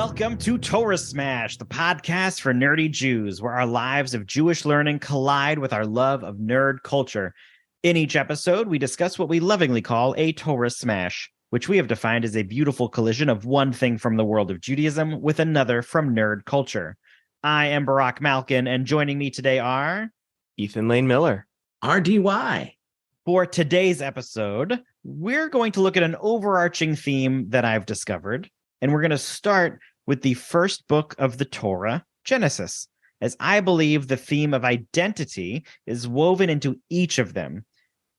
Welcome to Torah Smash, the podcast for nerdy Jews, where our lives of Jewish learning collide with our love of nerd culture. In each episode, we discuss what we lovingly call a Torah Smash, which we have defined as a beautiful collision of one thing from the world of Judaism with another from nerd culture. I am Barak Malkin, and joining me today are... Ethan Lane Miller. RDY. For today's episode, we're going to look at an overarching theme that I've discovered. And we're going to start with the first book of the Torah, Genesis, as I believe the theme of identity is woven into each of them.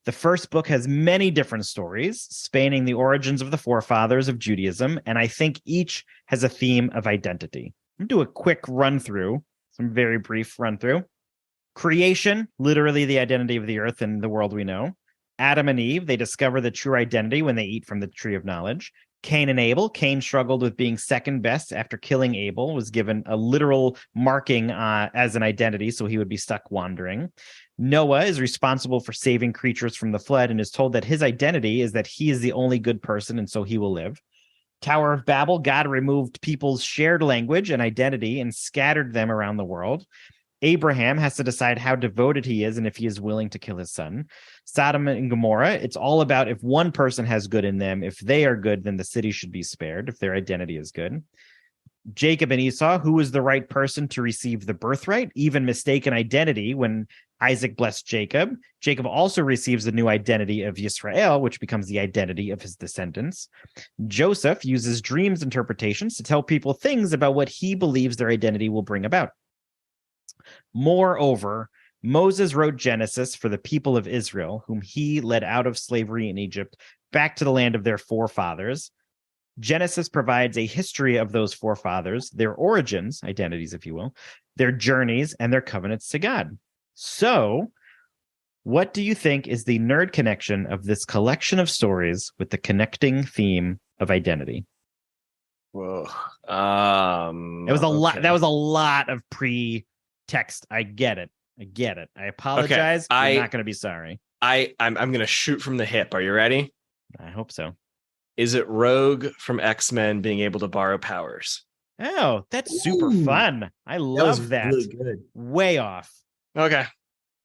The first book has many different stories, spanning the origins of the forefathers of Judaism, and I think each has a theme of identity. I'm going to do a quick run-through, some very brief run-through. Creation, literally the identity of the earth and the world we know. Adam and Eve, they discover the true identity when they eat from the tree of knowledge. Cain and Abel. Cain struggled with being second best after killing Abel, was given a literal marking as an identity, so he would be stuck wandering. Noah is responsible for saving creatures from the flood and is told that his identity is that he is the only good person, and so he will live. Tower of Babel, God removed people's shared language and identity and scattered them around the world. Abraham has to decide how devoted he is and if he is willing to kill his son. Sodom and Gomorrah, it's all about if one person has good in them. If they are good, then the city should be spared if their identity is good. Jacob and Esau, who is the right person to receive the birthright, even mistaken identity when Isaac blessed Jacob. Jacob also receives the new identity of Yisrael, which becomes the identity of his descendants. Joseph uses dreams interpretations to tell people things about what he believes their identity will bring about. Moreover, Moses wrote Genesis for the people of Israel, whom he led out of slavery in Egypt back to the land of their forefathers. Genesis provides a history of those forefathers, their origins, identities, if you will, their journeys, and their covenants to God. So, what do you think is the nerd connection of this collection of stories with the connecting theme of identity? Whoa. It was a lot. That was a lot of text. I get it. I apologize. I'm not going to be sorry. I'm going to shoot from the hip. Are you ready? I hope so. Is it Rogue from X-Men being able to borrow powers? Oh, that's super fun. I love that. Really good. Way off. Okay.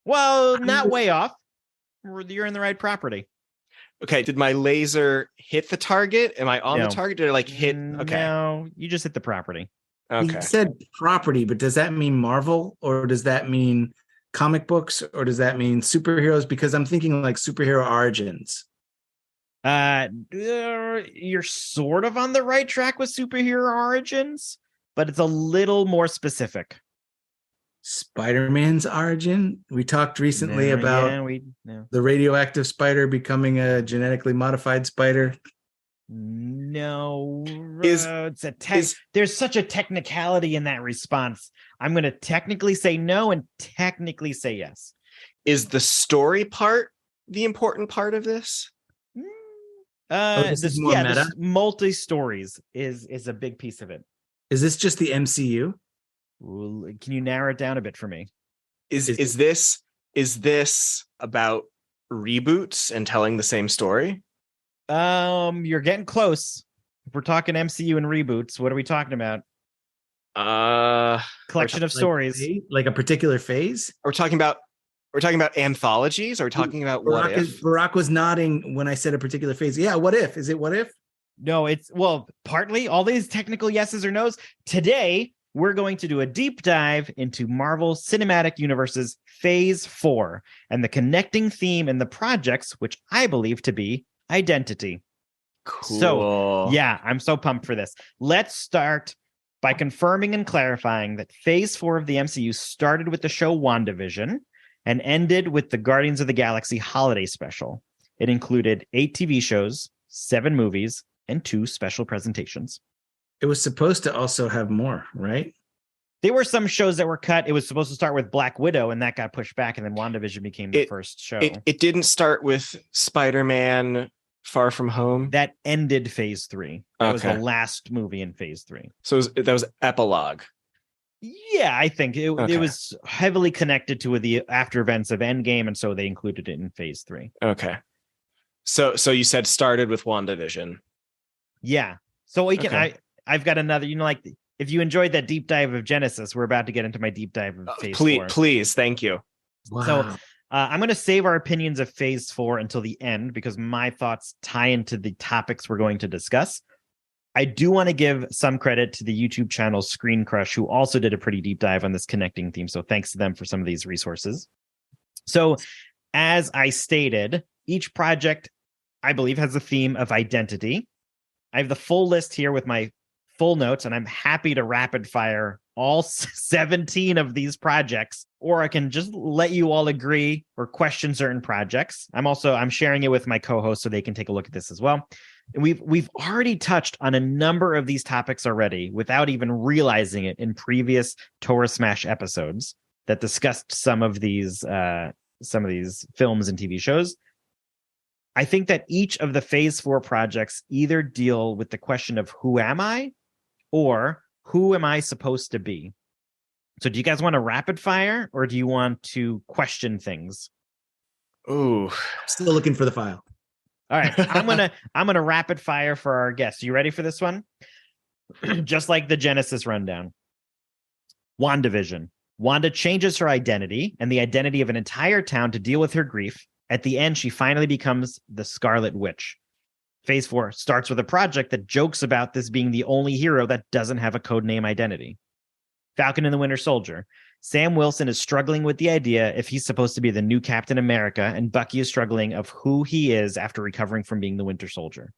Well, not way off. You're in the right property. Okay. Did my laser hit the target? Am I on the target? Did it hit? Okay. No, you just hit the property. Okay. You said property, but does that mean Marvel or does that mean comic books or does that mean superheroes? Because I'm thinking like superhero origins. You're sort of on the right track with superhero origins, but it's a little more specific. Spider-Man's origin. We talked recently about the radioactive spider becoming a genetically modified spider. No, there's such a technicality in that response. I'm going to technically say no and technically say yes. Is the story part the important part of this? This multi-stories is a big piece of it. Is this just the MCU? Can you narrow it down a bit for me? Is this about reboots and telling the same story? You're getting close. If we're talking MCU and reboots, what are we talking about? Collection of stories, like a particular phase. We're talking about anthologies. Are we talking about what if? Barack was nodding when I said a particular phase. Yeah, what if? Is it what if? No, it's partly all these technical yeses or nos. Today, we're going to do a deep dive into Marvel Cinematic Universe's Phase IV and the connecting theme in the projects, which I believe to be identity. Cool. So, yeah, I'm so pumped for this. Let's start by confirming and clarifying that Phase 4 of the MCU started with the show WandaVision and ended with the Guardians of the Galaxy holiday special. It included 8 TV shows, 7 movies, and 2 special presentations. It was supposed to also have more, right? There were some shows that were cut. It was supposed to start with Black Widow, and that got pushed back, and then WandaVision became the first show. It didn't start with Spider-Man Far From Home? That ended Phase 3. That was the last movie in Phase 3. So that was epilogue. Yeah, I think it was heavily connected to the after events of Endgame, and so they included it in Phase 3. Okay. So you said started with WandaVision. Yeah. So we can I've got another, like if you enjoyed that deep dive of Genesis, we're about to get into my deep dive of Phase IV. Please, thank you. Wow. So I'm going to save our opinions of Phase IV until the end because my thoughts tie into the topics we're going to discuss. I do want to give some credit to the YouTube channel Screen Crush, who also did a pretty deep dive on this connecting theme. So thanks to them for some of these resources. So as I stated, each project, I believe, has a theme of identity. I have the full list here with my full notes, and I'm happy to rapid fire all 17 of these projects, or I can just let you all agree or question certain projects. I'm sharing it with my co-host so they can take a look at this as well. And we've already touched on a number of these topics already without even realizing it in previous Torah Smash episodes that discussed some of these films and TV shows. I think that each of the Phase IV projects either deal with the question of who am I or who am I supposed to be? So do you guys want to rapid fire or do you want to question things? Ooh, Still looking for the file. All right, I'm gonna rapid fire for our guests. You ready for this one? Just like the Genesis rundown. WandaVision. Wanda changes her identity and the identity of an entire town to deal with her grief. At the end, she finally becomes the Scarlet Witch. Phase IV starts with a project that jokes about this being the only hero that doesn't have a codename identity. Falcon and the Winter Soldier. Sam Wilson is struggling with the idea if he's supposed to be the new Captain America, and Bucky is struggling of who he is after recovering from being the Winter Soldier.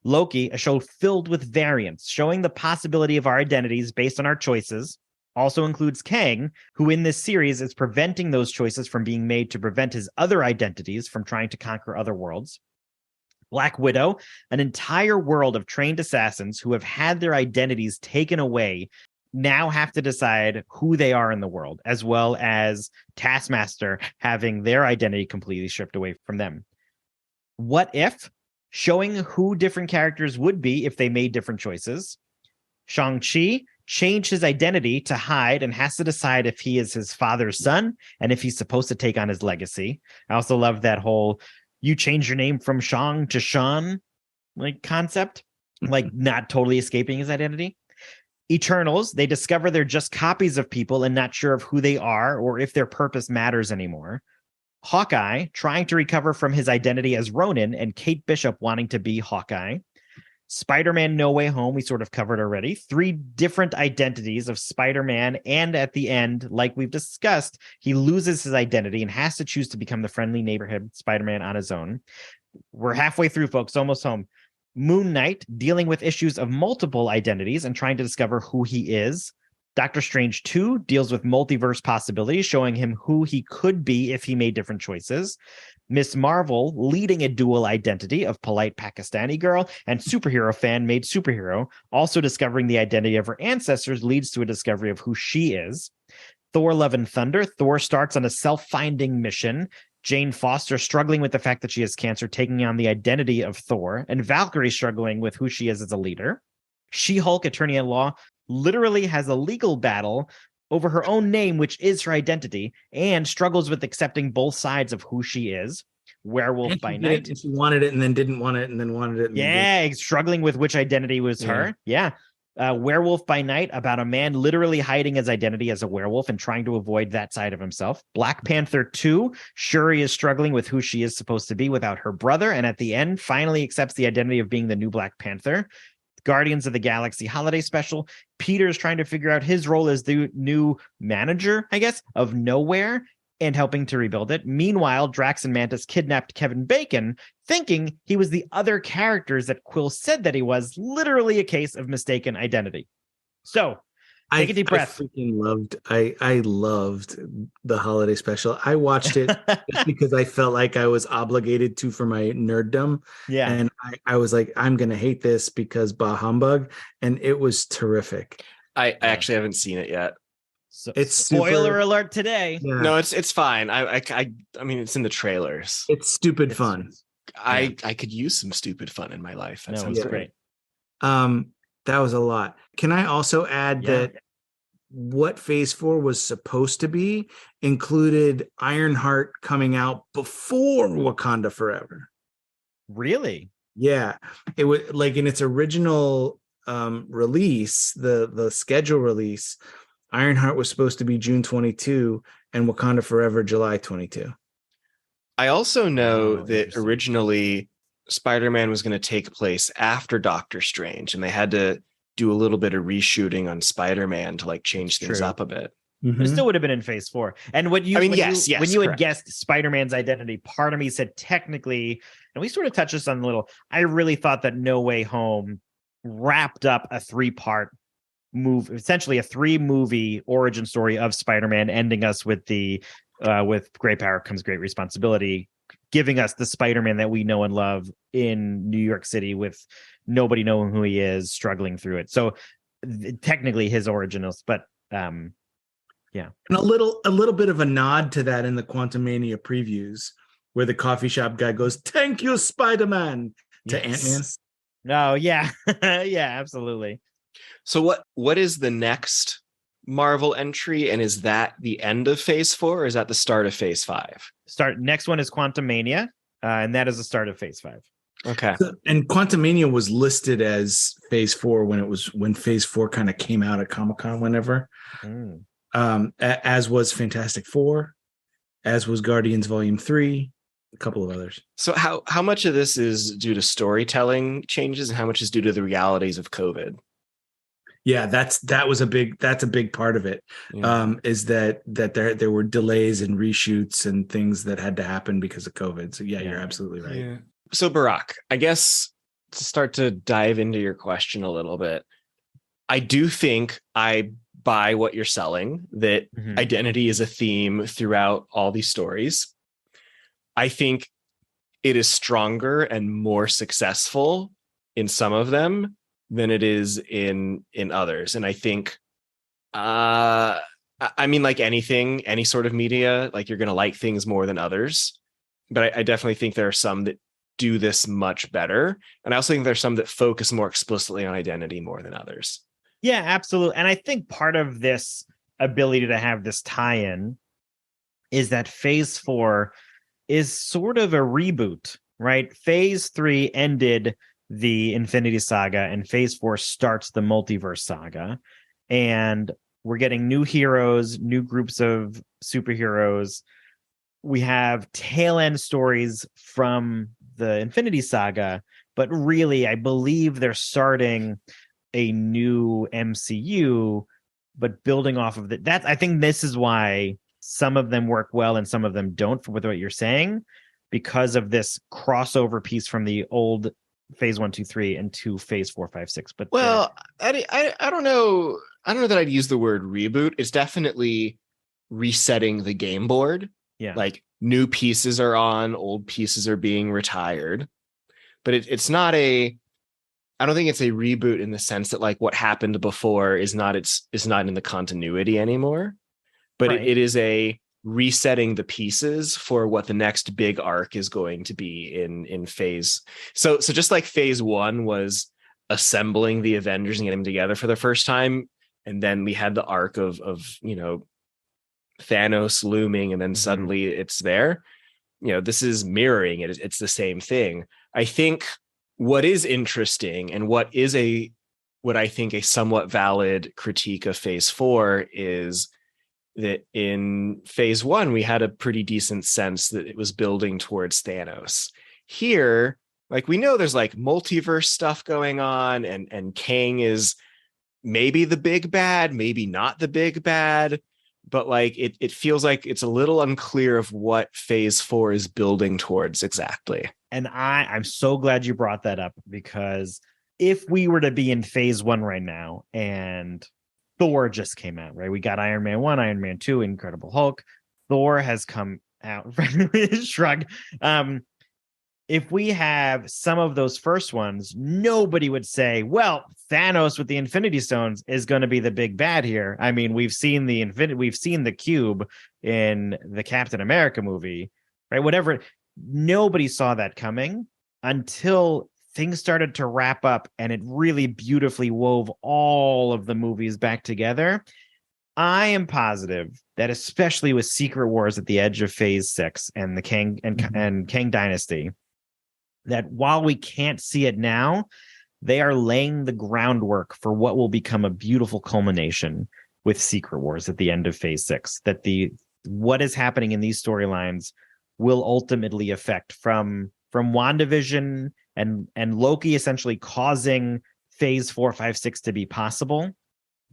Loki, a show filled with variants, showing the possibility of our identities based on our choices, also includes Kang, who in this series is preventing those choices from being made to prevent his other identities from trying to conquer other worlds. Black Widow, an entire world of trained assassins who have had their identities taken away, now have to decide who they are in the world, as well as Taskmaster having their identity completely stripped away from them. What If, showing who different characters would be if they made different choices. Shang-Chi changed his identity to hide and has to decide if he is his father's son and if he's supposed to take on his legacy. I also love that whole you change your name from Shang to Sean concept, not totally escaping his identity. Eternals, they discover they're just copies of people and not sure of who they are or if their purpose matters anymore. Hawkeye, trying to recover from his identity as Ronin, and Kate Bishop wanting to be Hawkeye. Spider-Man No Way Home, we sort of covered already. 3 different identities of Spider-Man, and at the end, like we've discussed, he loses his identity and has to choose to become the friendly neighborhood Spider-Man on his own. We're halfway through, folks, almost home. Moon Knight, dealing with issues of multiple identities and trying to discover who he is. Doctor Strange 2 deals with multiverse possibilities, showing him who he could be if he made different choices. Miss Marvel, leading a dual identity of polite Pakistani girl and superhero fan made superhero, also discovering the identity of her ancestors leads to a discovery of who she is. Thor Love and Thunder, Thor starts on a self-finding mission. Jane Foster struggling with the fact that she has cancer, taking on the identity of Thor, and Valkyrie struggling with who she is as a leader. She-Hulk, attorney-at-law, literally has a legal battle over her own name, which is her identity, and struggles with accepting both sides of who she is. Werewolf by Night. She wanted it and then didn't want it and then wanted it. And struggling with which identity was her. Yeah. Werewolf by Night, about a man literally hiding his identity as a werewolf and trying to avoid that side of himself. Black Panther 2, Shuri is struggling with who she is supposed to be without her brother, and at the end finally accepts the identity of being the new Black Panther. Guardians of the Galaxy Holiday Special, Peter is trying to figure out his role as the new manager, I guess, of Nowhere and helping to rebuild it. Meanwhile, Drax and Mantis kidnapped Kevin Bacon, thinking he was the other characters that Quill said that he was, literally a case of mistaken identity. So, take a deep breath. I loved the holiday special. I watched it just because I felt like I was obligated to for my nerddom. Yeah. And I was like, I'm going to hate this because bah humbug. And it was terrific. I actually haven't seen it yet. So, it's spoiler alert today. Yeah. No, it's fine. I mean, it's in the trailers. It's stupid fun. I could use some stupid fun in my life. That sounds great. That was a lot. Can I also add that what Phase IV was supposed to be included Ironheart coming out before Wakanda Forever? Really? Yeah. It was like in its original release, the schedule release, Ironheart was supposed to be June 22 and Wakanda Forever July 22. I also know that interesting. originally Spider-Man was going to take place after Doctor Strange, and they had to do a little bit of reshooting on Spider-Man to like change things up a bit. It still would have been in Phase 4. And when you had guessed Spider-Man's identity, part of me said technically, and we sort of touched this on a little, I really thought that No Way Home wrapped up a 3-part move, essentially a 3-movie origin story of Spider-Man, ending us with the with great power comes great responsibility, giving us the Spider-Man that we know and love in New York City with nobody knowing who he is, struggling through it. So technically his originals, but yeah. And a little bit of a nod to that in the Quantumania previews, where the coffee shop guy goes, "Thank you, Spider-Man," to Ant-Man. No, yeah. Yeah, absolutely. So what is the next Marvel entry, and is that the end of Phase 4 or is that the start of Phase 5? Next one is Quantumania, and that is the start of Phase 5. Okay. And Quantumania was listed as Phase 4 when Phase 4 kind of came out at Comic-Con whenever. As was Fantastic Four, as was Guardians Volume 3, a couple of others. So how much of this is due to storytelling changes and how much is due to the realities of COVID? Yeah, that's a big part of it. Yeah. Is that there were delays and reshoots and things that had to happen because of COVID. So yeah. You're absolutely right. Yeah. So Barack, I guess to start to dive into your question a little bit, I do think I buy what you're selling, that identity is a theme throughout all these stories. I think it is stronger and more successful in some of them than it is in others. And I think, I mean, like anything, any sort of media, like you're going to like things more than others. But I definitely think there are some that do this much better. And I also think there's some that focus more explicitly on identity more than others. Yeah, absolutely. And I think part of this ability to have this tie-in is that Phase 4 is sort of a reboot, right? Phase 3 ended the Infinity Saga, and Phase 4 starts the Multiverse Saga. And we're getting new heroes, new groups of superheroes. We have tail-end stories from the Infinity Saga, but really, I believe they're starting a new MCU, but building off of that. I think this is why some of them work well and some of them don't, with what you're saying, because of this crossover piece from the old Phase 1, 2, 3 and to Phase 4, 5, 6. But I don't know. I don't know that I'd use the word reboot. It's definitely resetting the game board. Yeah, like new pieces are on, old pieces are being retired, but it's not I don't think it's a reboot in the sense that like what happened before is not in the continuity anymore, but right. it is a resetting the pieces for what the next big arc is going to be in phase. So just like Phase 1 was assembling the Avengers and getting them together for the first time, and then we had the arc of Thanos looming, and then suddenly it's there. This is mirroring it. It's the same thing. I think what is interesting and what I think a somewhat valid critique of Phase 4 is that in Phase 1, we had a pretty decent sense that it was building towards Thanos. Here, like we know there's like multiverse stuff going on, and Kang is maybe the big bad, maybe not the big bad, but like it feels like it's a little unclear of what Phase 4 is building towards exactly. And I'm so glad you brought that up, because if we were to be in Phase 1 right now and Thor just came out, right? We got Iron Man 1, Iron Man 2, Incredible Hulk. Thor has come out. Shrug. If we have some of those first ones, nobody would say, well, Thanos with the Infinity Stones is going to be the big bad here. I mean, we've seen the cube in the Captain America movie, right? Whatever. Nobody saw that coming until things started to wrap up, and it really beautifully wove all of the movies back together. I am positive that, especially with Secret Wars at the edge of Phase 6 and the Kang and Kang Dynasty, that while we can't see it now, they are laying the groundwork for what will become a beautiful culmination with Secret Wars at the end of Phase 6. That what is happening in these storylines will ultimately affect from WandaVision and Loki essentially causing Phase 4, 5, 6 to be possible.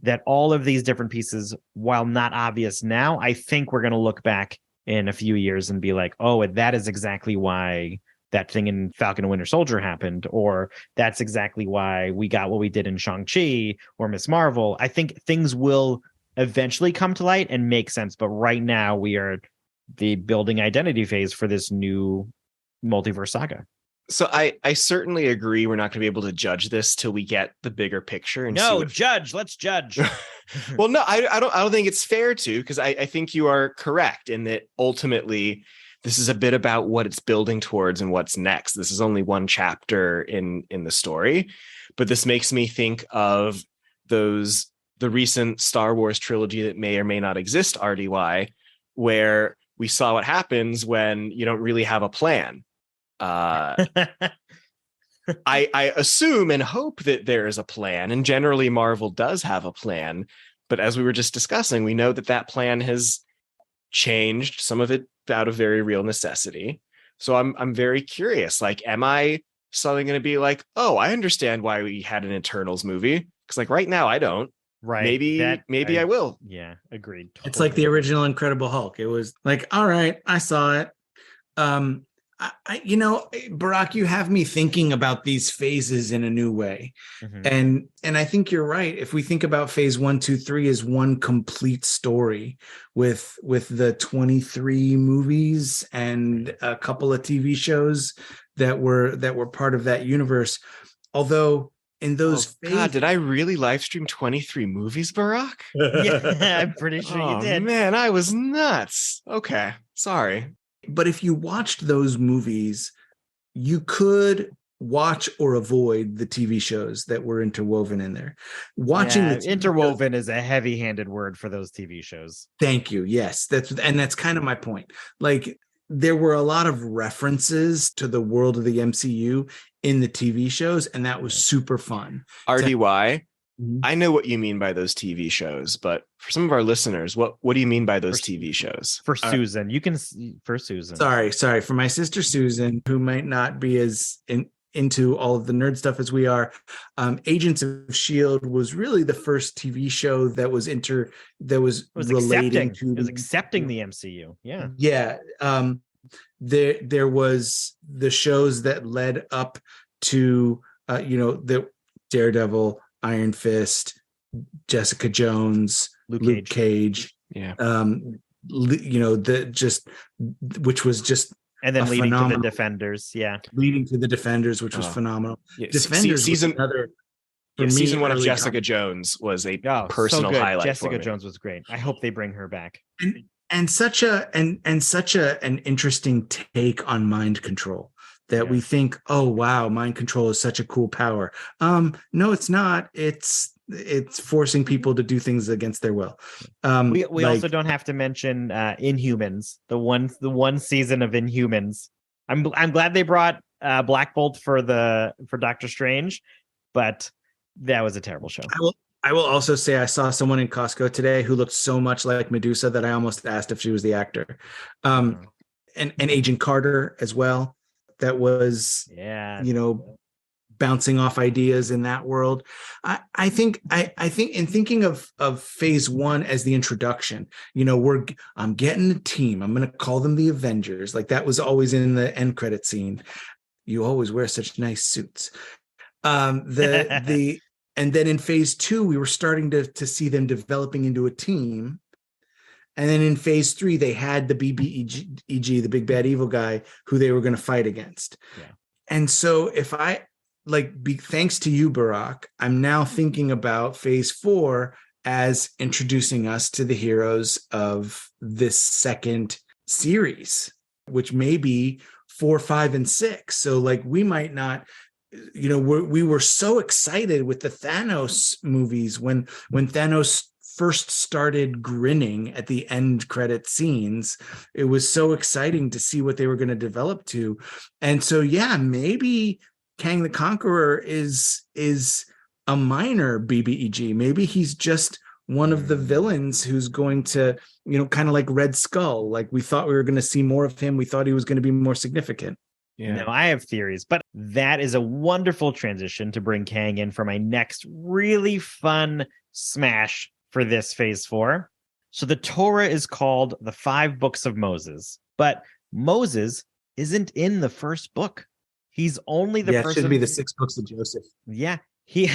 That all of these different pieces, while not obvious now, I think we're going to look back in a few years and be like, oh, that is exactly why that thing in Falcon and Winter Soldier happened, or that's exactly why we got what we did in Shang-Chi or Miss Marvel. I think things will eventually come to light and make sense, but right now we are the building identity phase for this new multiverse saga. So I certainly agree we're not going to be able to judge this till we get the bigger picture. And let's judge. Well, no, I don't think it's fair to, because I think you are correct in that ultimately this is a bit about what it's building towards and what's next. This is only one chapter in the story, but this makes me think of the recent Star Wars trilogy that may or may not exist, RDY, where we saw what happens when you don't really have a plan. I assume and hope that there is a plan, and generally Marvel does have a plan, but as we were just discussing, we know that plan has changed, some of it out of very real necessity. So I'm very curious, like, am I suddenly going to be like, oh, I understand why we had an Eternals movie? Because like right now I don't. Right. Maybe I will. Yeah, agreed. Totally. It's like the original Incredible Hulk. It was like, all right, I saw it. Barack, you have me thinking about these phases in a new way. Mm-hmm. And I think you're right. If we think about phase 1, 2, 3 as one complete story with the 23 movies and a couple of TV shows that were part of that universe, although in those phases, God, did I really live stream 23 movies, Barack? Yeah, I'm pretty sure you did. Man, I was nuts. Okay, sorry. But if you watched those movies, you could watch or avoid the TV shows that were interwoven in there. Interwoven is a heavy-handed word for those TV shows. Thank you. Yes, that's kind of my point. Like, there were a lot of references to the world of the MCU in the TV shows, and that was super fun. RDY, I know what you mean by those TV shows, but for some of our listeners, what do you mean by those TV shows? For Susan, for Susan. Sorry. For my sister Susan, who might not be as into all of the nerd stuff as we are, Agents of S.H.I.E.L.D. was really the first TV show that was relating to. It was accepting the MCU. Yeah. Yeah. There was the shows that led up to the Daredevil, Iron Fist, Jessica Jones, Luke Cage. Yeah. Which was just, and then leading to the Defenders. Yeah. Leading to the Defenders, which was phenomenal. Yeah. Defenders season 1 of Jessica Jones was a personal highlight. Jessica Jones was great. I hope they bring her back. And such an interesting take on mind control. That we think, oh wow, mind control is such a cool power. No, it's not. It's forcing people to do things against their will. We also don't have to mention Inhumans, the one season of Inhumans. I'm glad they brought Black Bolt for Doctor Strange, but that was a terrible show. I will also say I saw someone in Costco today who looked so much like Medusa that I almost asked if she was the actor. And Agent Carter as well. That was, bouncing off ideas in that world. I think in thinking of phase 1 as the introduction, I'm getting a team. I'm going to call them the Avengers. Like that was always in the end credit scene. You always wear such nice suits. And then in phase 2, we were starting to see them developing into a team. And then in phase 3, they had the BBEG, the big bad evil guy, who they were going to fight against. Yeah. And so if thanks to you, Barack, I'm now thinking about phase 4 as introducing us to the heroes of this second series, which may be 4, 5, and 6. So like we might not, we were so excited with the Thanos movies when Thanos first started grinning at the end credit scenes. It was so exciting to see what they were going to develop to. And so, maybe Kang the Conqueror is a minor BBEG. Maybe he's just one of the villains who's going to, kind of like Red Skull. Like we thought we were going to see more of him. We thought he was going to be more significant. Yeah. No, I have theories, but that is a wonderful transition to bring Kang in for my next really fun smash for this Phase 4. So the Torah is called the 5 Books of Moses, but Moses isn't in the first book. He's only the person. It should be the 6 books of Joseph. Yeah, he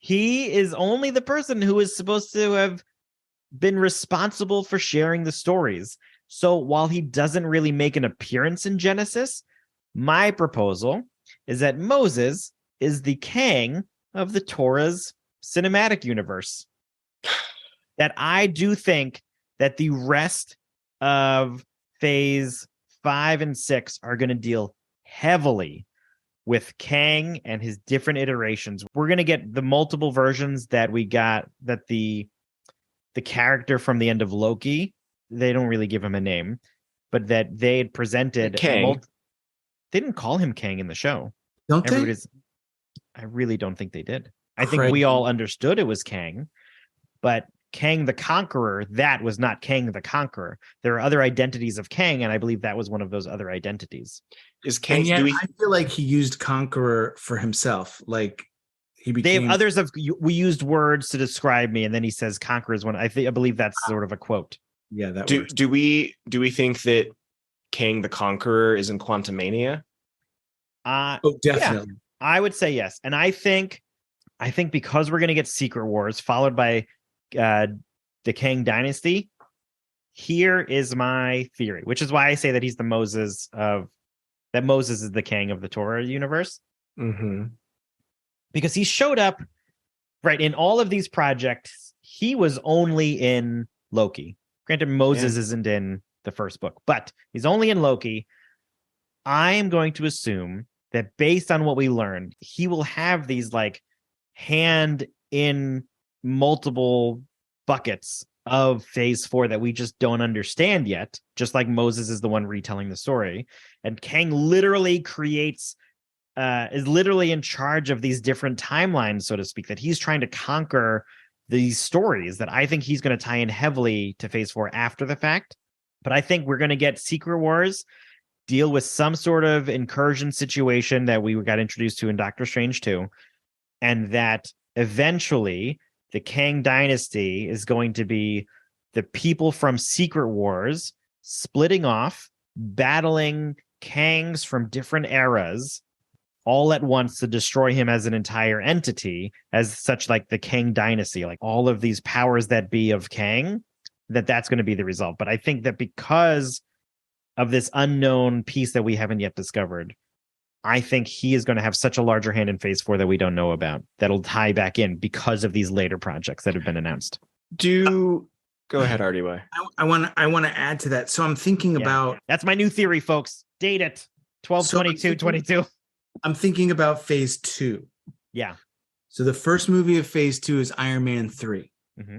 he is only the person who is supposed to have been responsible for sharing the stories. So while he doesn't really make an appearance in Genesis, my proposal is that Moses is the Kang of the Torah's cinematic universe. That I do think that the rest of Phase 5 and 6 are going to deal heavily with Kang and his different iterations. We're going to get the multiple versions that we got, that the character from the end of Loki, they don't really give him a name, but that they had presented. Kang. They didn't call him Kang in the show. Don't they? I really don't think they did. I think we all understood it was Kang, but Kang the Conqueror, that was not Kang the Conqueror. There are other identities of Kang, and I believe that was one of those other identities. Is Kang? I feel like he used Conqueror for himself. Like he became. They have others of we used words to describe me, and then he says Conqueror is one. I believe that's sort of a quote. Yeah, that works. Do we think that Kang the Conqueror is in Quantumania? Oh, definitely. Yeah, I would say yes, and I think because we're going to get Secret Wars followed by the Kang Dynasty. Here is my theory, which is why I say that he's the Moses that Moses is the Kang of the Torah universe. Mm-hmm. Because he showed up right in all of these projects. He was only in Loki. Granted, Moses isn't in the first book, but he's only in Loki. I am going to assume that based on what we learned, he will have these like hand in multiple buckets of Phase 4 that we just don't understand yet, just like Moses is the one retelling the story. And Kang literally is literally in charge of these different timelines, so to speak, that he's trying to conquer these stories that I think he's going to tie in heavily to Phase 4 after the fact. But I think we're going to get Secret Wars deal with some sort of incursion situation that we got introduced to in Doctor Strange 2, and that eventually the Kang Dynasty is going to be the people from Secret Wars splitting off, battling Kangs from different eras all at once to destroy him as an entire entity, as such, like the Kang Dynasty, like all of these powers that be of Kang, that's going to be the result. But I think that because of this unknown piece that we haven't yet discovered, I think he is going to have such a larger hand in Phase 4 that we don't know about, that'll tie back in because of these later projects that have been announced. Go ahead, RDY. I want to add to that. So I'm thinking about... That's my new theory, folks. Date it. 12/22/22. I'm thinking about Phase 2. Yeah. So the first movie of Phase 2 is Iron Man 3. Mm-hmm.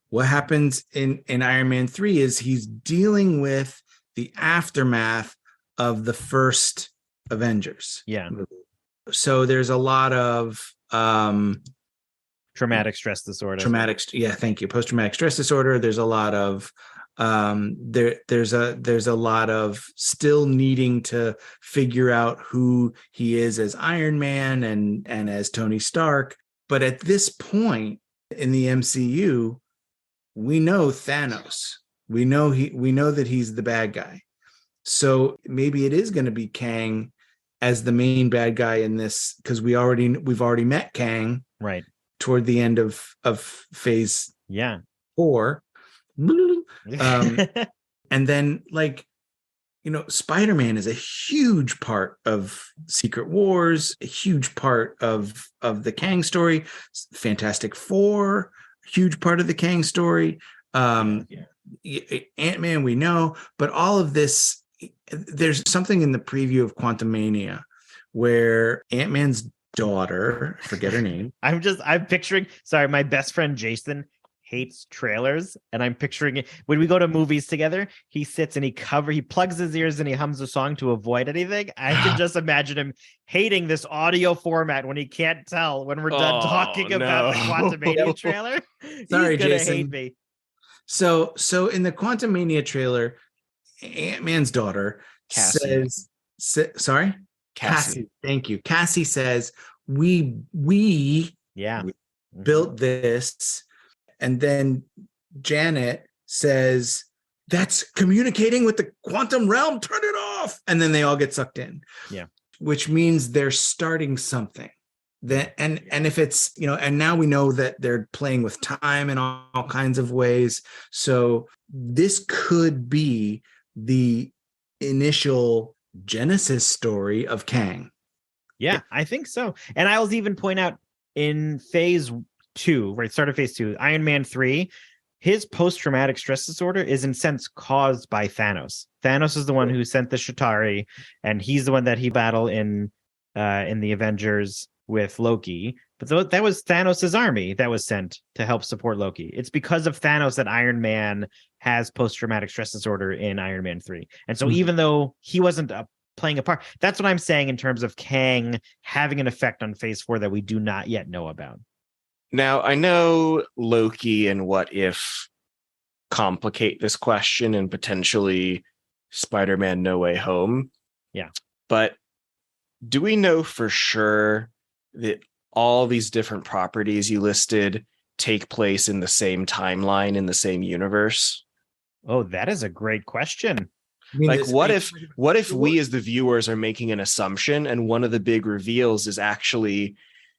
What happens in Iron Man 3 is he's dealing with the aftermath of the first Avengers. Yeah. So there's a lot of traumatic stress disorder. Thank you. Post-traumatic stress disorder. There's a lot of there's a lot of still needing to figure out who he is as Iron Man and as Tony Stark. But at this point in the MCU, we know Thanos. We know that he's the bad guy. So maybe it is going to be Kang as the main bad guy in this, because we've already met Kang right toward the end of Phase 4. And then, Spider-Man is a huge part of Secret Wars, a huge part of the Kang story. Fantastic Four, huge part of the Kang story. Ant-Man, we know, but all of this, there's something in the preview of Quantumania where Ant-Man's daughter, forget her name. I'm picturing, my best friend Jason hates trailers, and I'm picturing it when we go to movies together. He sits and he plugs his ears and he hums a song to avoid anything. I can just imagine him hating this audio format when he can't tell when we're done talking about the Quantumania trailer. Sorry, He's gonna Jason. hate me. So in the Quantumania trailer, Ant-Man's daughter says, sorry? Cassie. Thank you. Cassie says, we built this. And then Janet says, that's communicating with the quantum realm. Turn it off. And then they all get sucked in. Yeah. Which means they're starting something. That and if it's, and now we know that they're playing with time in all kinds of ways. So this could be the initial Genesis story of Kang. Yeah, I think so. And I'll even point out in phase 2, right, start of phase 2, Iron Man 3, his post-traumatic stress disorder is in sense caused by Thanos. Thanos is the one who sent the Chitauri, and he's the one that he battled in the Avengers with Loki. But that was Thanos' army that was sent to help support Loki. It's because of Thanos that Iron Man has post-traumatic stress disorder in Iron Man 3. And so even though he wasn't playing a part, that's what I'm saying in terms of Kang having an effect on phase 4 that we do not yet know about. Now, I know Loki and What If complicate this question and potentially Spider-Man No Way Home. Yeah. But do we know for sure that all these different properties you listed take place in the same timeline, in the same universe? Oh, that is a great question. Like, what if we as the viewers are making an assumption, and one of the big reveals is actually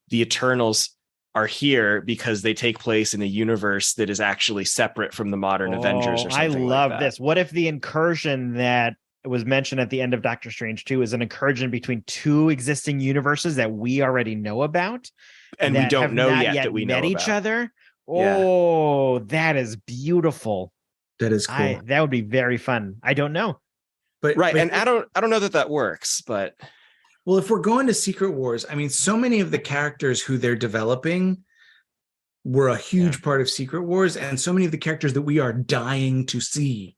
the Eternals are here because they take place in a universe that is actually separate from the modern Avengers or something. I love like that. this. What if the incursion that was mentioned at the end of Doctor Strange 2 is an incursion between two existing universes that we already know about, and we don't know yet that we met each other? Oh, that is beautiful. That is cool. That would be very fun. I don't know. But and I don't know that works, but well, if we're going to Secret Wars, I mean, so many of the characters who they're developing were a huge part of Secret Wars, and so many of the characters that we are dying to see,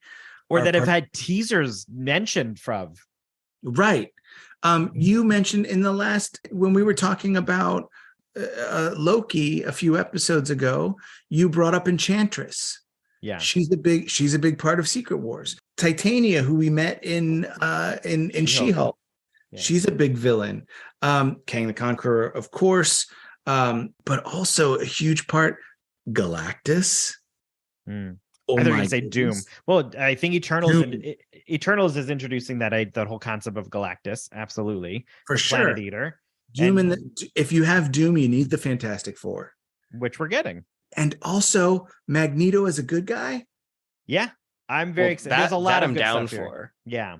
or that have had teasers mentioned from. Right. You mentioned in the last, when we were talking about Loki a few episodes ago, you brought up Enchantress. Yeah, she's a big part of Secret Wars. Titania, who we met in She-Hulk. Yeah. She's a big villain. Kang the Conqueror, of course, but also a huge part, Galactus. I thought you were going to say Doom. Well, I think Eternals is introducing that whole concept of Galactus. Absolutely, for sure. Planet Eater. Doom, if you have Doom, you need the Fantastic Four, which we're getting. And also Magneto as a good guy. Yeah, I'm very excited. There's a lot I'm down for. Yeah.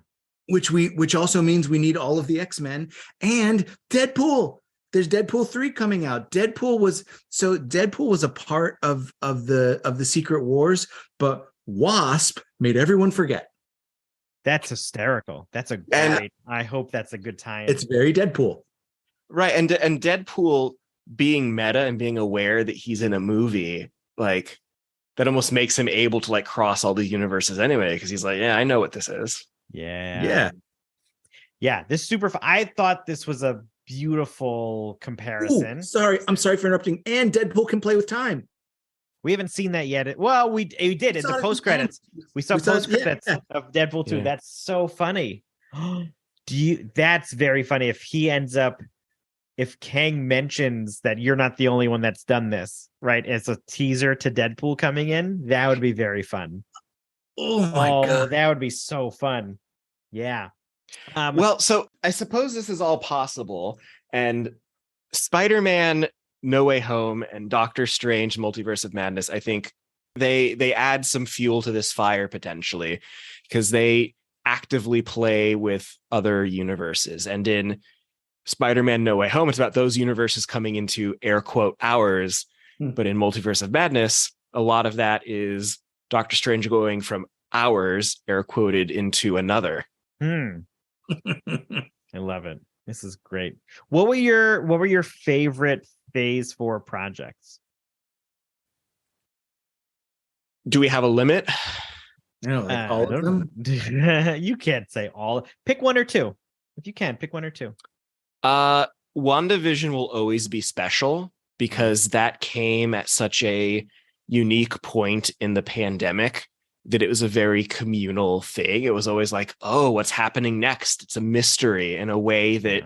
Which also means we need all of the X-Men and Deadpool. There's Deadpool 3 coming out. Deadpool was a part of the Secret Wars, but Wasp made everyone forget. That's hysterical. That's a great. I hope that's a good tie-in. It's very Deadpool. Right, and Deadpool being meta and being aware that he's in a movie, like, that almost makes him able to like cross all these universes anyway, because he's like, yeah, I know what this is. Yeah. This is super fun. I thought this was a beautiful comparison. Ooh, I'm sorry for interrupting. And Deadpool can play with time. We haven't seen that yet. Well, we did in the post credits. We saw post credits of Deadpool 2. Yeah. That's so funny. That's very funny. If Kang mentions that you're not the only one that's done this, right? It's a teaser to Deadpool coming in. That would be very fun. Oh my God. That would be so fun. Yeah. Well, so I suppose this is all possible. And Spider-Man No Way Home and Doctor Strange Multiverse of Madness, I think they add some fuel to this fire potentially, because they actively play with other universes. And in Spider-Man No Way Home, it's about those universes coming into air quote ours. But in Multiverse of Madness, a lot of that is Doctor Strange going from ours, air quoted, into another. I love it. This is great. What were your favorite Phase 4 projects? Do we have a limit? All of them. You can't say all. Pick one or two. If you can, pick one or two. WandaVision will always be special because that came at such a unique point in the pandemic that it was a very communal thing. It was always like, oh, what's happening next? It's a mystery in a way that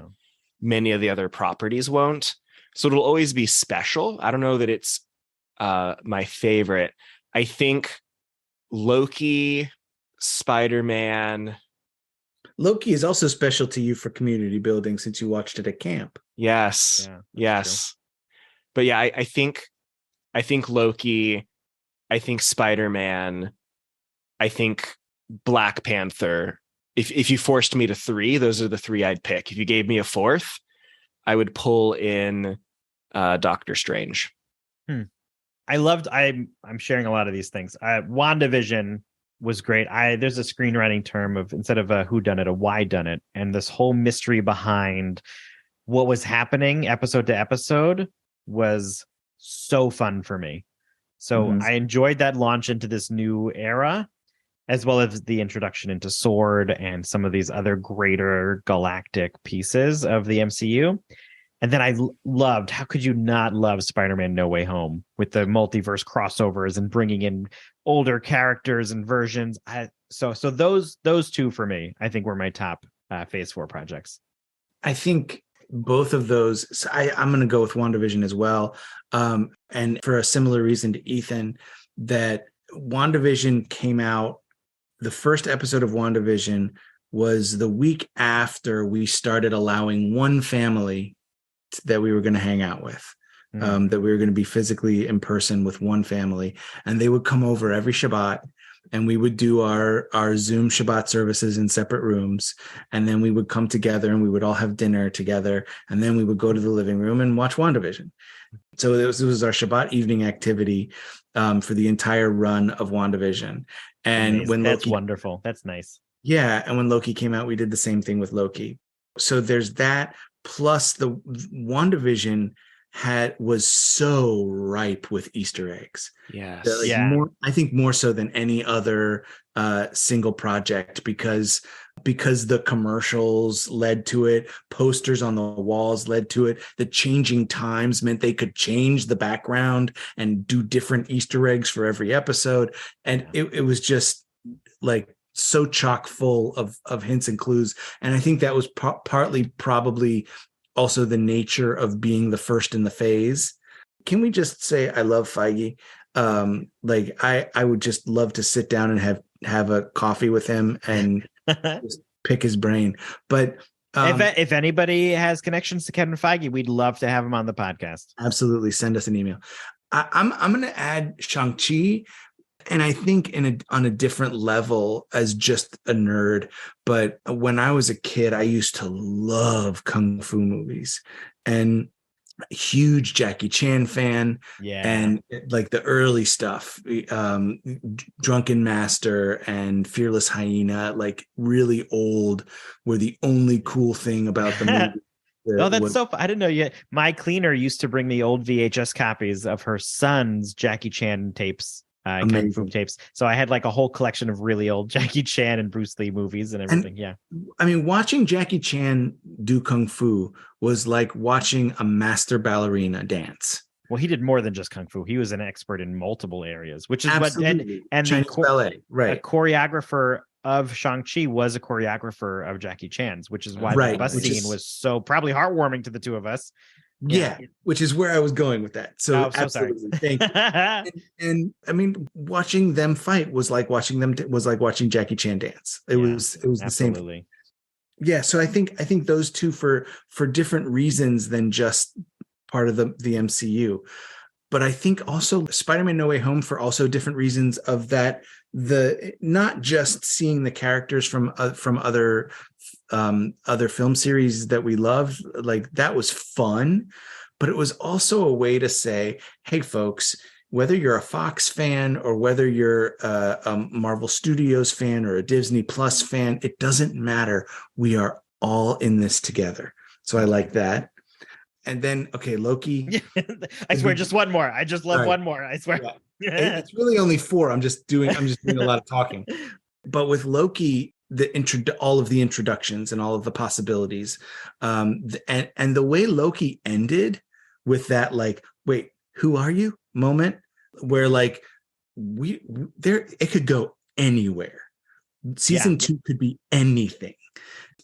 many of the other properties won't. So it'll always be special. I don't know that it's my favorite. I think Loki, Spider-Man. Loki is also special to you for community building since you watched it at camp. Yes. Yes. True. But yeah, I think Loki, I think Spider-Man, I think Black Panther. If you forced me to three, those are the three I'd pick. If you gave me a fourth, I would pull in Doctor Strange. I'm sharing a lot of these things. WandaVision was great. There's a screenwriting term of, instead of a whodunit, a whydunit, and this whole mystery behind what was happening episode to episode was so fun for me. So I enjoyed that launch into this new era, as well as the introduction into Sword and some of these other greater galactic pieces of the MCU. And then I loved, how could you not love Spider-Man No Way Home with the multiverse crossovers and bringing in older characters and versions. So those two for me, I think, were my top Phase 4 projects. I think both of those, so I'm going to go with WandaVision as well. And for a similar reason to Ethan, that WandaVision came out, the first episode of WandaVision was the week after we started allowing one family that we were going to hang out with, that we were going to be physically in person with one family. And they would come over every Shabbat, and we would do our Zoom Shabbat services in separate rooms. And then we would come together and we would all have dinner together. And then we would go to the living room and watch WandaVision. So it was our Shabbat evening activity for the entire run of WandaVision. And amazing. That's wonderful. That's nice. Yeah. And when Loki came out, we did the same thing with Loki. So there's that. Plus, the WandaVision was so ripe with Easter eggs. Yes. I think more so than any other single project, because the commercials led to it, posters on the walls led to it. The changing times meant they could change the background and do different Easter eggs for every episode. And it was just like so chock full of hints and clues. And I think that was partly probably also the nature of being the first in the phase. Can we just say I love Feige? I would just love to sit down and have a coffee with him and just pick his brain. But if anybody has connections to Kevin Feige, we'd love to have him on the podcast. Absolutely. Send us an email. I'm going to add Shang-Chi. And I think on a different level as just a nerd. But when I was a kid, I used to love Kung Fu movies, and a huge Jackie Chan fan. Yeah. And like the early stuff, Drunken Master and Fearless Hyena, like really old, were the only cool thing about the movie. Oh, that's so fun. I didn't know yet. My cleaner used to bring me old VHS copies of her son's Jackie Chan tapes. Kung Fu tapes. So I had like a whole collection of really old Jackie Chan and Bruce Lee movies and everything. I mean, watching Jackie Chan do Kung Fu was like watching a master ballerina dance. Well, he did more than just Kung Fu. He was an expert in multiple areas, which is absolutely. and Chinese ballet, right? A choreographer of Shang-Chi was a choreographer of Jackie Chan's, which is why the bus scene was so probably heartwarming to the two of us. Yeah, which is where I was going with that. So absolutely, thank you. and I mean, watching them fight was like watching Jackie Chan dance. It was the same. Yeah, so I think those two for different reasons than just part of the MCU. But I think also Spider-Man No Way Home for also different reasons of that, the not just seeing the characters from other film series that we love, like that was fun, but it was also a way to say, hey folks, whether you're a Fox fan or whether you're a Marvel Studios fan or a Disney Plus fan, it doesn't matter. We are all in this together. So I like that. And then, okay, Loki. I swear, just one more. I just love one more. I swear. Yeah. It's really only 4. I'm just doing a lot of talking. But with Loki, all of the introductions and all of the possibilities, and the way Loki ended with that, like, wait, who are you moment, where like it could go anywhere. Season 2 could be anything.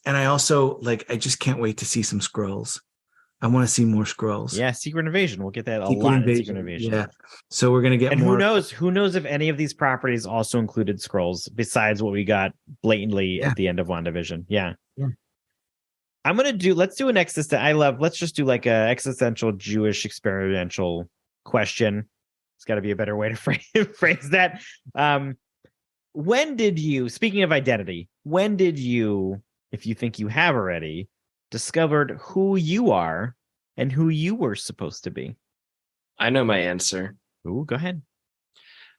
And I also I just can't wait to see some Skrulls. I want to see more Skrulls. Yeah, Secret Invasion. We'll get that lot in Secret Invasion. Yeah. So we're gonna get more. Who knows if any of these properties also included Skrulls besides what we got blatantly at the end of WandaVision. Yeah. Let's do an let's just do like a existential Jewish experiential question. It's got to be a better way to phrase that. When did you, speaking of identity, when did you, if you think you have already, discovered who you are and who you were supposed to be? I know my answer. Ooh, go ahead.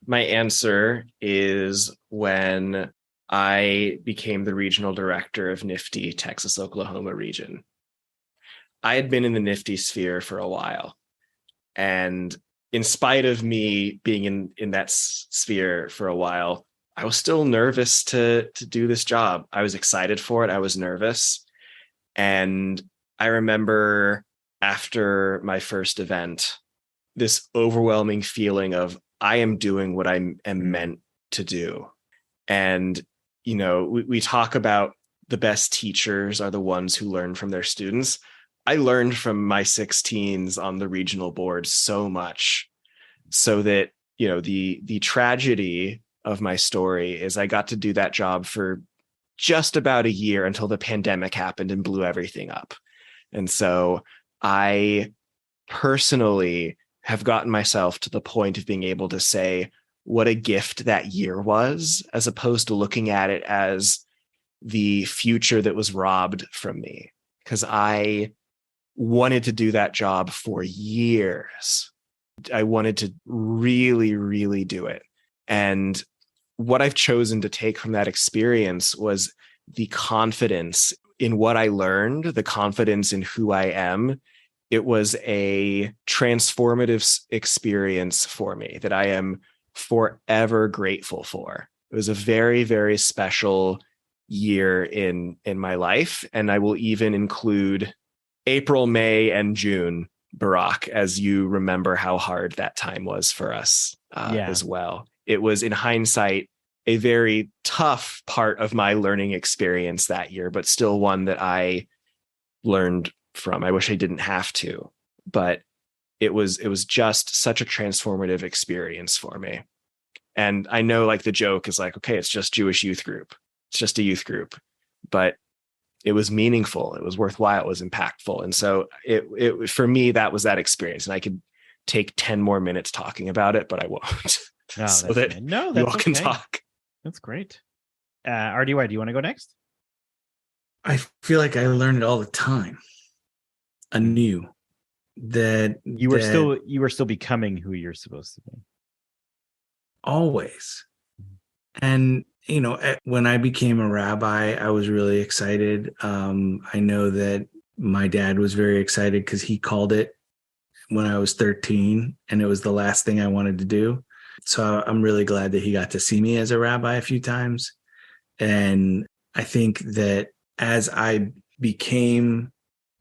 My answer is when I became the regional director of NIFTY, Texas, Oklahoma region. I had been in the NIFTY sphere for a while. And in spite of me being in that sphere for a while, I was still nervous to do this job. I was excited for it. I was nervous. And I remember after my first event, this overwhelming feeling of I am doing what I am meant to do. And, we talk about the best teachers are the ones who learn from their students. I learned from my 16s on the regional board so much, so that, the tragedy of my story is I got to do that job for just about a year until the pandemic happened and blew everything up. And so I personally have gotten myself to the point of being able to say what a gift that year was, as opposed to looking at it as the future that was robbed from me, because I wanted to do that job for years. I wanted to really, really do it. And what I've chosen to take from that experience was the confidence in what I learned, the confidence in who I am. It was a transformative experience for me that I am forever grateful for. It was a very, very special year in my life. And I will even include April, May, and June, Barack, as you remember how hard that time was for us as well. It was, in hindsight, a very tough part of my learning experience that year, but still one that I learned from. I wish I didn't have to, but it was just such a transformative experience for me. And I know the joke is okay, it's just Jewish youth group. It's just a youth group, but it was meaningful. It was worthwhile. It was impactful. And so it for me, that was that experience. And I could take 10 more minutes talking about it, but I won't. Oh, so that you all can talk. That's great. RDY, do you want to go next? I feel like I learn it all the time anew. That you were still becoming who you're supposed to be. Always. And when I became a rabbi, I was really excited. I know that my dad was very excited because he called it when I was 13, and it was the last thing I wanted to do. So I'm really glad that he got to see me as a rabbi a few times. And I think that as I became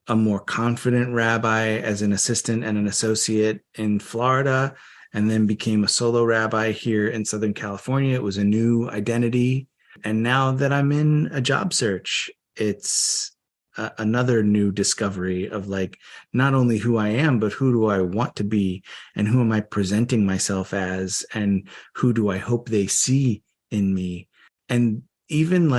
a more confident rabbi as an assistant and an associate in Florida, and then became a solo rabbi here in Southern California, it was a new identity. And now that I'm in a job search, it's another new discovery of not only who I am, but who do I want to be, and who am I presenting myself as, and who do I hope they see in me. And even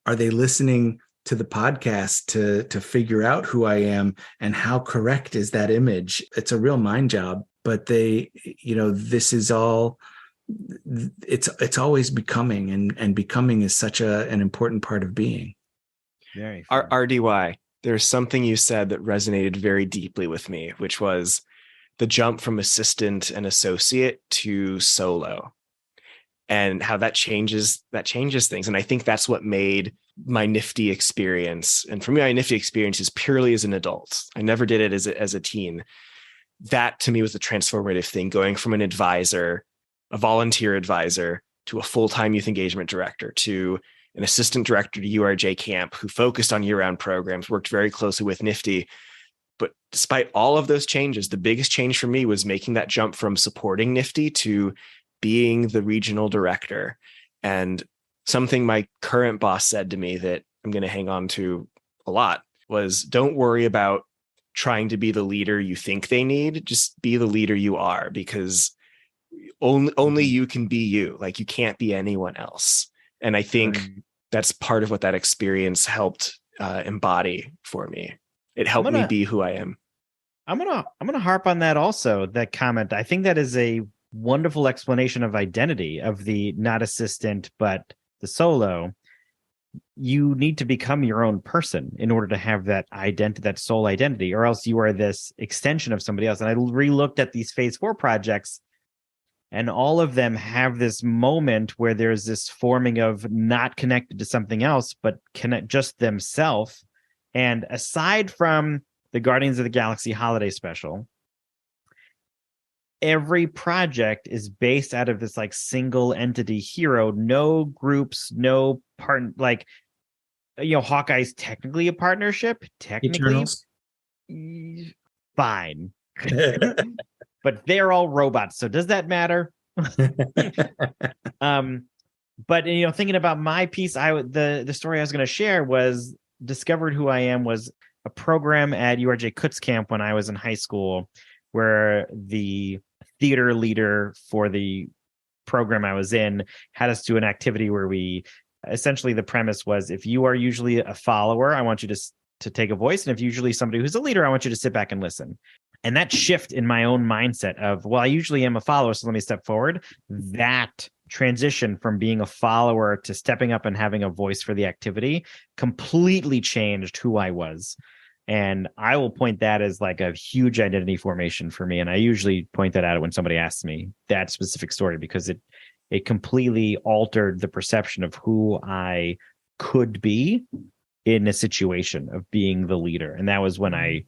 are they listening to the podcast to figure out who I am, and how correct is that image? It's a real mind job, but this is all, it's always becoming, and becoming is such an important part of being. Very RDY, there's something you said that resonated very deeply with me, which was the jump from assistant and associate to solo, and how that changes things. And I think that's what made my NIFTY experience. And for me, my NIFTY experience is purely as an adult. I never did it as a teen. That to me was the transformative thing, going from an advisor a volunteer advisor to a full-time youth engagement director to an assistant director to URJ camp who focused on year-round programs, worked very closely with NIFTY. But despite all of those changes, the biggest change for me was making that jump from supporting NIFTY to being the regional director. And something my current boss said to me that I'm going to hang on to a lot was, don't worry about trying to be the leader you think they need. Just be the leader you are, because only you can be you. Like, you can't be anyone else. And I think that's part of what that experience helped embody for me. It helped me be who I am. I'm gonna harp on that also, that comment. I think that is a wonderful explanation of identity, of the not assistant, but the solo. You need to become your own person in order to have that identity, that soul identity, or else you are this extension of somebody else. And I re-looked at these Phase IV projects, and all of them have this moment where there's this forming of not connected to something else, but connect just themselves. And aside from the Guardians of the Galaxy holiday special, every project is based out of this like single entity hero, no groups, no part. Like, Hawkeye's technically a partnership, technically fine, but they're all robots. So does that matter? But thinking about my piece, the story I was going to share was Discovered Who I Am was a program at URJ Kutz Camp when I was in high school, where the theater leader for the program I was in had us do an activity where we essentially, the premise was, if you are usually a follower, I want you to take a voice. And if you're usually somebody who's a leader, I want you to sit back and listen. And that shift in my own mindset of, well, I usually am a follower, so let me step forward. That transition from being a follower to stepping up and having a voice for the activity completely changed who I was. And I will point that as like a huge identity formation for me. And I usually point that out when somebody asks me that specific story, because it completely altered the perception of who I could be in a situation of being the leader. And that was when I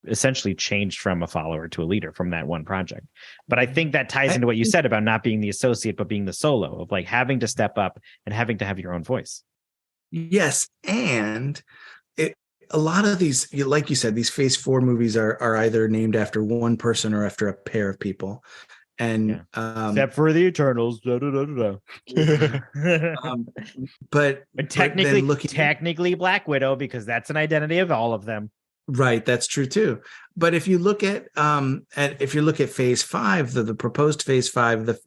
essentially changed from a follower to a leader from that one project. But I think that ties into what you said about not being the associate, but being the solo, of like having to step up and having to have your own voice. Yes. And a lot of these, like you said, these Phase IV movies are either named after one person or after a pair of people. And except for the Eternals. But technically Black Widow, because that's an identity of all of them. Right, that's true too. But if you look at Phase V, the proposed Phase V, with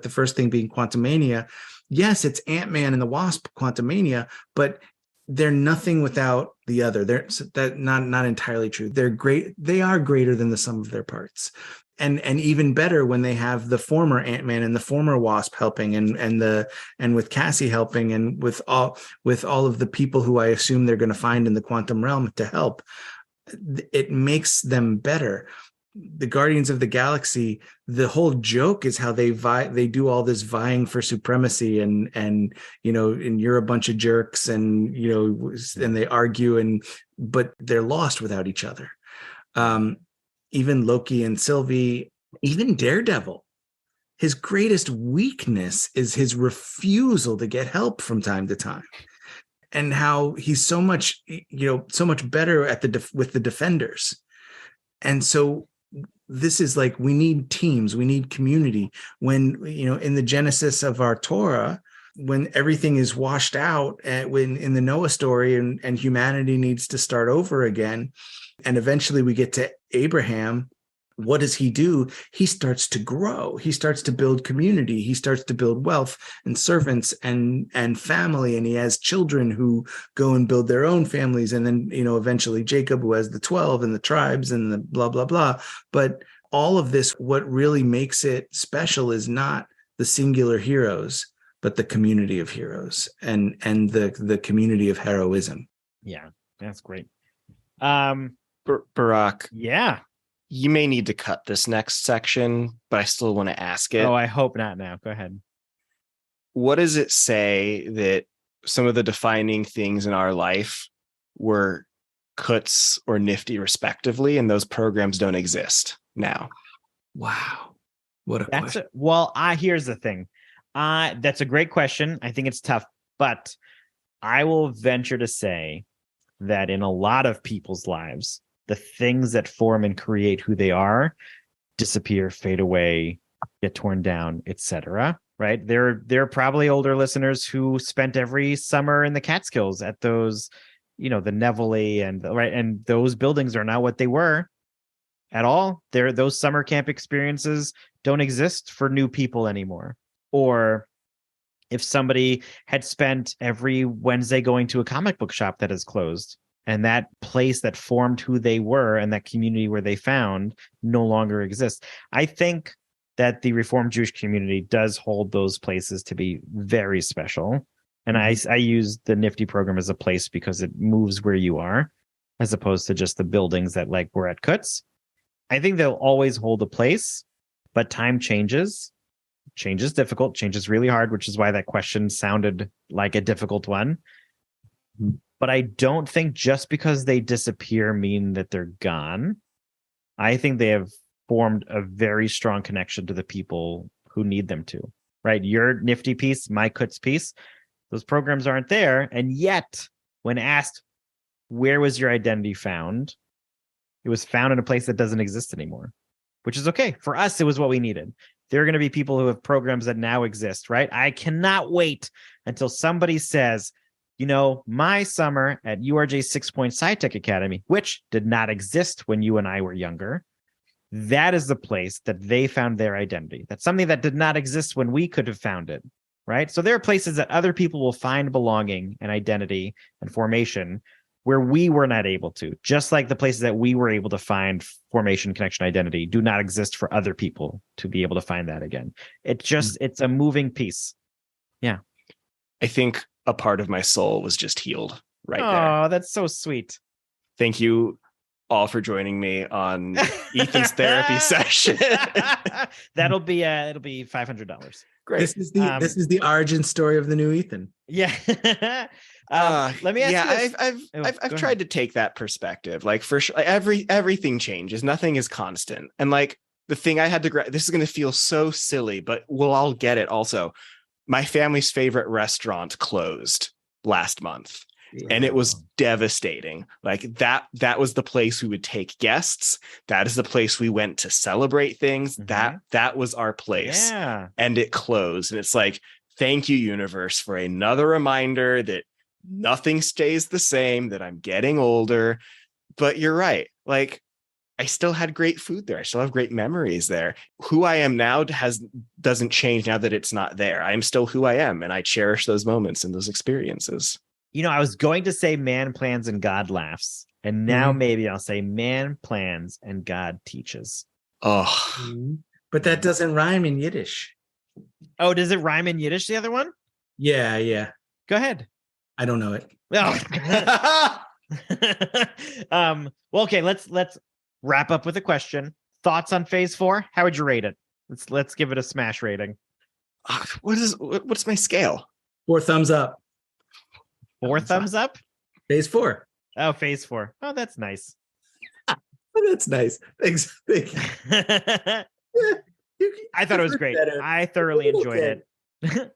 the first thing being Quantumania, yes, it's Ant-Man and the Wasp Quantumania, but they're nothing without the other. That not entirely true. They're great. They are greater than the sum of their parts. And even better when they have the former Ant-Man and the former Wasp helping, and with Cassie helping, and with all of the people who I assume they're going to find in the quantum realm to help. It makes them better. The Guardians of the Galaxy, the whole joke is how they do all this vying for supremacy, and you're a bunch of jerks, and and they argue, but they're lost without each other. Even Loki and Sylvie, even Daredevil, his greatest weakness is his refusal to get help from time to time, and how he's so much better at with the Defenders. And so this is like, we need teams, we need community. When, in the genesis of our Torah, when everything is washed out, when in the Noah story, and humanity needs to start over again, and eventually we get to Abraham, what does he do? He starts to grow. He starts to build community. He starts to build wealth and servants and family. And he has children who go and build their own families. And then, eventually Jacob, who has the 12 and the tribes and the blah, blah, blah. But all of this, what really makes it special is not the singular heroes, but the community of heroes and the community of heroism. Yeah, that's great. Barack. Yeah. You may need to cut this next section, but I still want to ask it. Oh, I hope not now. Go ahead. What does it say that some of the defining things in our life were Kutz or NIFTY respectively, and those programs don't exist now? Wow. What a question. Here's the thing. That's a great question. I think it's tough, but I will venture to say that in a lot of people's lives, the things that form and create who they are disappear, fade away, get torn down, etc. Right? There are probably older listeners who spent every summer in the Catskills at those, the Nevele and those buildings are not what they were at all. Those summer camp experiences don't exist for new people anymore. Or if somebody had spent every Wednesday going to a comic book shop that is closed, and that place that formed who they were and that community where they found no longer exists. I think that the Reformed Jewish community does hold those places to be very special. And I use the Nifty program as a place because it moves where you are, as opposed to just the buildings that like were at Kutz. I think they'll always hold a place, but time changes. Change is difficult. Change is really hard, which is why that question sounded like a difficult one. But I don't think just because they disappear mean that they're gone. I think they have formed a very strong connection to the people who need them to, right? Your Nifty piece, my Kutz piece, those programs aren't there. And yet, when asked, where was your identity found? It was found in a place that doesn't exist anymore, which is okay. For us, it was what we needed. There are going to be people who have programs that now exist, right? I cannot wait until somebody says, my summer at URJ 6 Point SciTech Academy, which did not exist when you and I were younger, that is the place that they found their identity. That's something that did not exist when we could have found it, right? So there are places that other people will find belonging and identity and formation where we were not able to, just like the places that we were able to find formation, connection, identity do not exist for other people to be able to find that again. It's a moving piece. Yeah. I think a part of my soul was just healed right there. Oh, that's so sweet. Thank you all for joining me on Ethan's therapy session. It'll be $500. Great. This is the origin story of the new Ethan. Yeah. Let me ask you this. I've tried to take that perspective. Like for sure, everything changes. Nothing is constant. And like the thing I had to this is going to feel so silly, but we'll all get it also. My family's favorite restaurant closed last month. And it was devastating. Like that was the place we would take guests. That is the place we went to celebrate things. Mm-hmm. That was our place. Yeah. And it closed. And it's like, thank you, universe, for another reminder that nothing stays the same, that I'm getting older. But you're right. Like, I still had great food there. I still have great memories there. Who I am now doesn't change now that it's not there. I am still who I am. And I cherish those moments and those experiences. I was going to say man plans and God laughs. And now maybe I'll say man plans and God teaches. Oh, but that doesn't rhyme in Yiddish. Oh, does it rhyme in Yiddish, the other one? Yeah. Go ahead. I don't know it. Oh. Well, okay, let's wrap up with a question. Thoughts on Phase 4? How would you rate it? Let's give it a smash rating. What's my scale? 4 thumbs up. 4 thumbs up? Phase 4. Oh, Phase 4. Oh, that's nice. That's nice. Thanks. Thank you. I thought it was great. I thoroughly enjoyed it.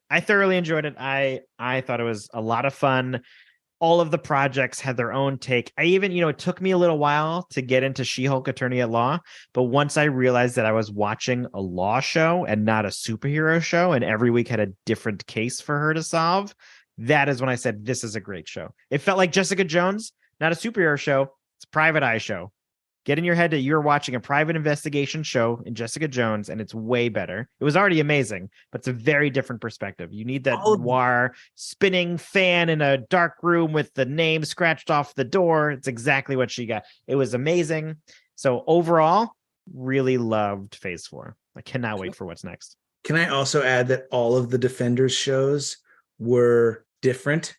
I thought it was a lot of fun. All of the projects had their own take. I even, it took me a little while to get into She-Hulk Attorney at Law. But once I realized that I was watching a law show and not a superhero show, and every week had a different case for her to solve, that is when I said, this is a great show. It felt like Jessica Jones, not a superhero show. It's a private eye show. Get in your head that you're watching a private investigation show in Jessica Jones, and it's way better. It was already amazing, but it's a very different perspective. You need that noir spinning fan in a dark room with the name scratched off the door. It's exactly what she got. It was amazing. So overall, really loved Phase 4. I cannot wait for what's next. Can I also add that all of the Defenders shows were different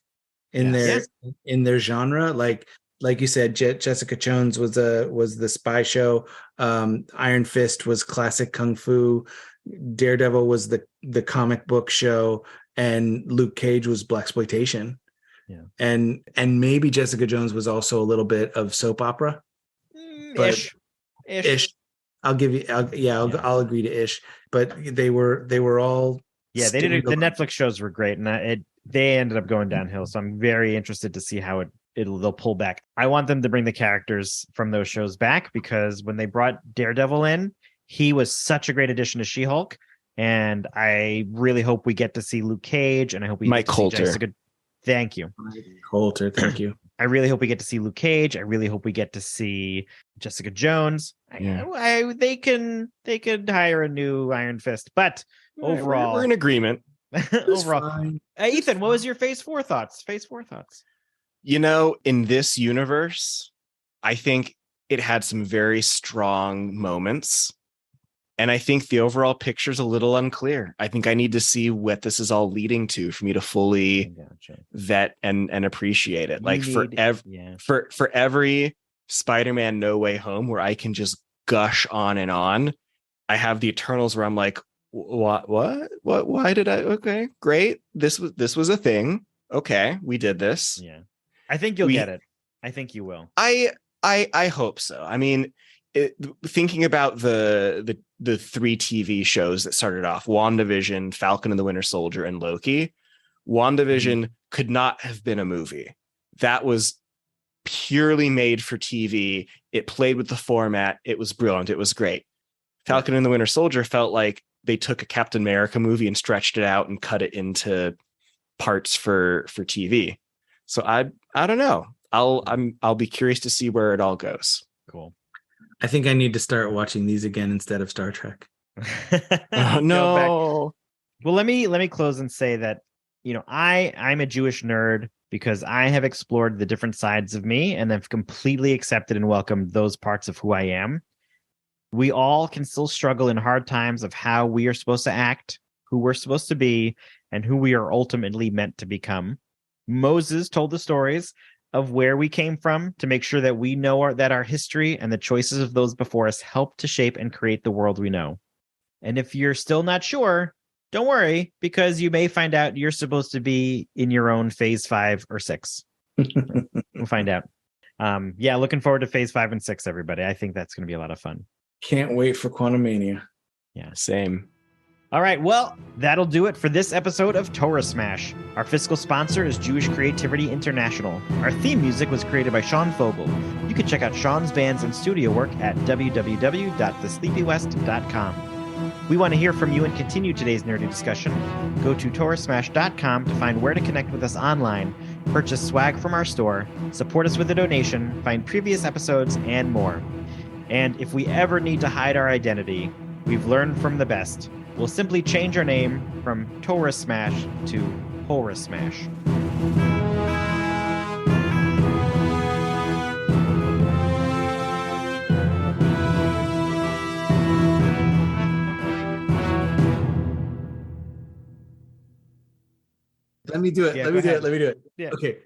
in their genre? Like you said, Jessica Jones was the spy show. Iron Fist was classic kung fu. Daredevil was the comic book show, and Luke Cage was blaxploitation. Yeah, and maybe Jessica Jones was also a little bit of soap opera. Ish. I'll give you. I'll agree to Ish. But they were all. Yeah, they did. The Netflix shows were great, and they ended up going downhill. So I'm very interested to see how they'll pull back. I want them to bring the characters from those shows back, because when they brought Daredevil in, he was such a great addition to She-Hulk, and I really hope we get to see Luke Cage, and I hope we Mike get to Coulter. see Jessica. Thank you, Coulter. Thank you. I really hope we get to see Luke Cage. I really hope we get to see Jessica Jones. Yeah. They could hire a new Iron Fist, but overall, we're in agreement. Overall, Ethan, what was your Phase 4 thoughts? In this universe, I think it had some very strong moments. And I think the overall picture's a little unclear. I think I need to see what this is all leading to for me to fully vet and appreciate it. For every Spider-Man No Way Home where I can just gush on and on, I have the Eternals where I'm like, what, why did I? Okay, great. This was a thing. Okay, we did this. Yeah. I think you'll get it. I think you will. I hope so. I mean, thinking about the 3 TV shows that started off, WandaVision, Falcon and the Winter Soldier, and Loki. WandaVision could not have been a movie. That was purely made for TV. It played with the format. It was brilliant. It was great. Falcon and the Winter Soldier felt like they took a Captain America movie and stretched it out and cut it into parts for TV. So I don't know. I'll be curious to see where it all goes. Cool. I think I need to start watching these again instead of Star Trek. Oh, no. Well, let me close and say that, I'm a Jewish nerd because I have explored the different sides of me and have completely accepted and welcomed those parts of who I am. We all can still struggle in hard times of how we are supposed to act, who we're supposed to be, and who we are ultimately meant to become. Moses told the stories of where we came from to make sure that we know that our history and the choices of those before us help to shape and create the world we know. And if you're still not sure, don't worry, because you may find out you're supposed to be in your own Phase 5 or 6. We'll find out. Looking forward to Phase 5 and 6, everybody. I think that's going to be a lot of fun. Can't wait for Quantumania. Yeah, same. All right, well, that'll do it for this episode of Torah Smash. Our fiscal sponsor is Jewish Creativity International. Our theme music was created by Sean Fogel. You can check out Sean's bands and studio work at www.thesleepywest.com. We want to hear from you and continue today's nerdy discussion. Go to torahsmash.com to find where to connect with us online, purchase swag from our store, support us with a donation, find previous episodes, and more. And if we ever need to hide our identity, we've learned from the best. We'll simply change our name from Torah Smash to Horror Smash. Let me do it. Yeah, Let me do it. Yeah. Okay.